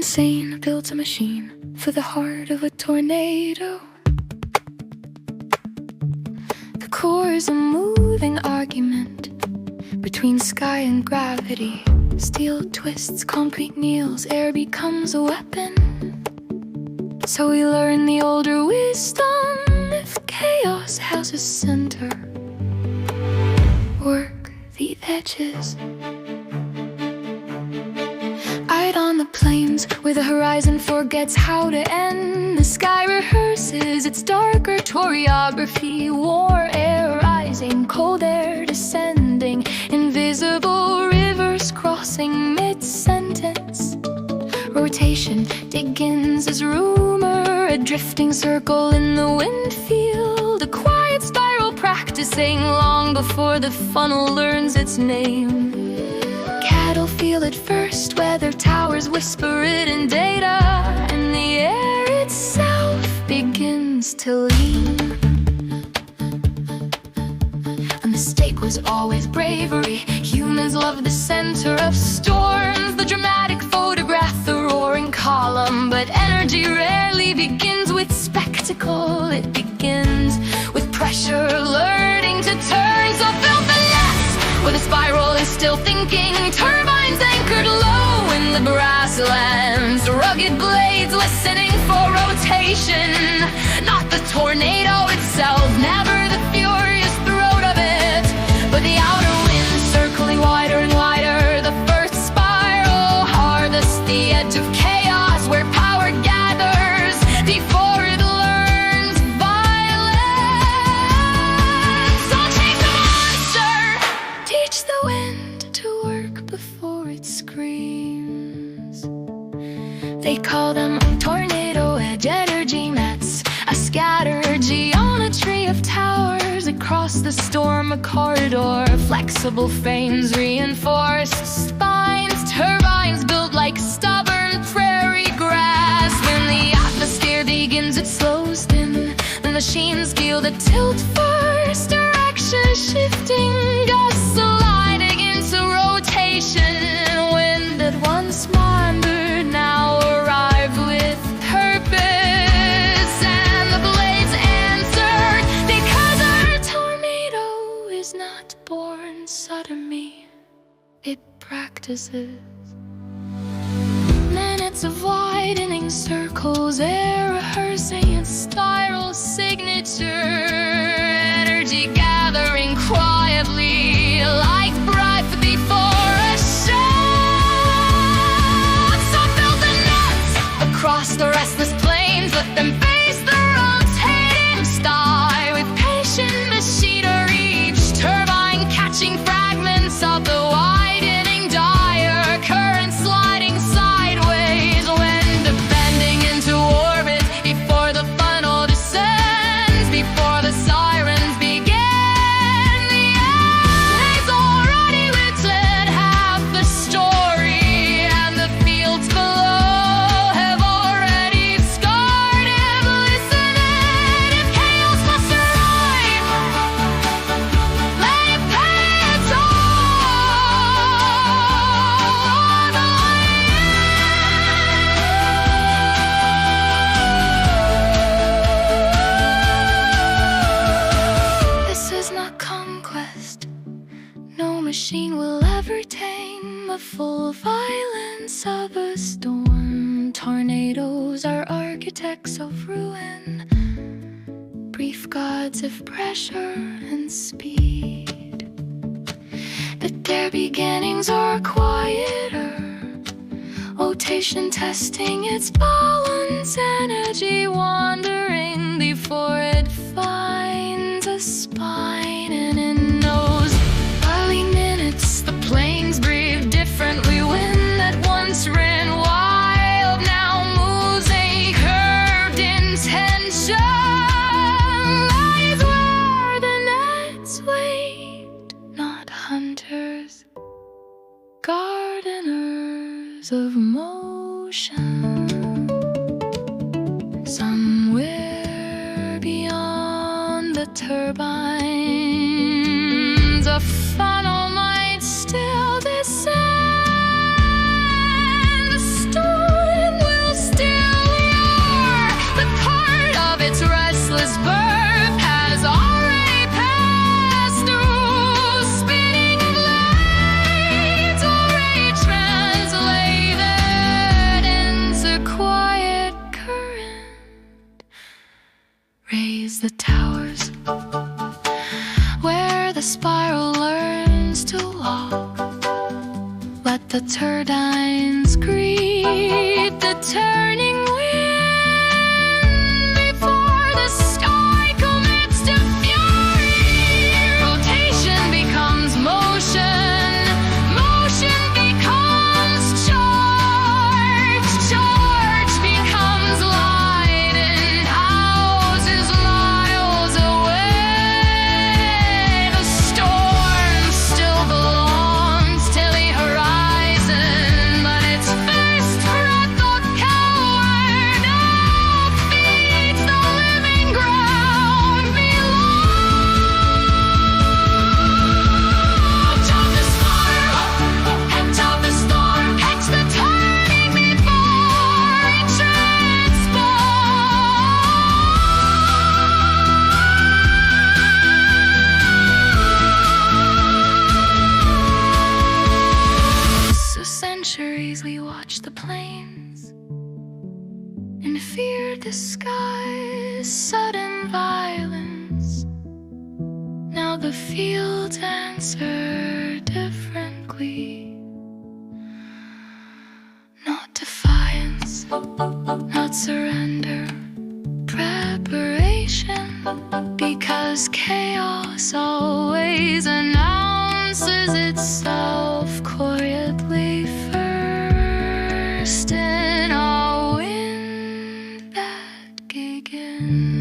Then Sane builds a machine for the heart of a tornado. The core is a moving argument between sky and gravity. Steel twists, concrete kneels, air becomes a weapon. So we learn the older wisdom: if chaos has a center, work the edges. Out on the plains where the horizon forgets how to end, the sky rehearses its darker choreography. War air rising, cold air descending, invisible rivers crossing mid-sentence. Rotation begins as rumor, a drifting circle in the wind field, a quiet spiral practicing long before the funnel learns its name. Cattle feel it first, weather towers whisper it in data, and the air itself begins to lean. A mistake was always bravery. Humans love the center of storms, the dramatic photograph, the roaring column. But energy rarely begins with spectacle. It begins with pressure learning to turn. So build the nest where the spiral is still thinking. Turbines anchored low in the grasslands, rugged blades listening for rotation. Not the tornado itself, never the furious throat of it, but the outer wind circling wider and wider. The first spiral harvests the edge of chaos where power gathers before it learns violence. So chase the monster, teach the wind to work before it screams. They call them tornado edge energy nets, a scattered geometry of towers across the storm, a corridor, flexible frames, reinforced spines, turbines built like stubborn prairie grass. When the atmosphere begins, it slows in. The machines feel the tilt first, direction shifting, gusts sliding into rotation. Wind that once wandered now arrived with purpose, and the blades answered, because our tornado is not born suddenly, it practices. Minutes of widening circles, air rehearsing its spiral signature, energy gathering quietly like breath before a shot. So build the nets across the restless plains, let them face the rotating sky with patient machinery, each turbine catching fragments of the widening dire current sliding sideways, wind bending into orbit before the funnel descends, before the sirens begin. The air's already written half the story, and the fields below have already scarred him. Listen in, if chaos must arrive, let it pay its all the way. This is not conquest. No machine will ever tame the full violence of a storm. Tornadoes are architects of ruin, brief gods of pressure and speed. But their beginnings are quieter, rotation testing its balance, energy wandering before it finds a spine. And it knows early minutes, the plains breathe differently. Wind that once ran wild now moves a curved intention. Lies where the nets wait, not hunters, gardeners of motion. Somewhere beyond the turbines, a funnel might still descend. The storm the spiral learns to walk. Let the turbines greet the turning wind before the sky commits to fury. Rotation becomes motion, motion becomes charge, charge becomes light and houses miles away. The storm still belongs to the horizon, but its first breath of coward feeds the living ground below. Jump the spiral, head of the storm, catch the turning before it transforms. So centuries we watched the plains and feared the sky's sudden violence. Now the fields answer differently. Not defiance, not surrender, preparation. Because chaos always announces itself quietly first in a wind that gegen.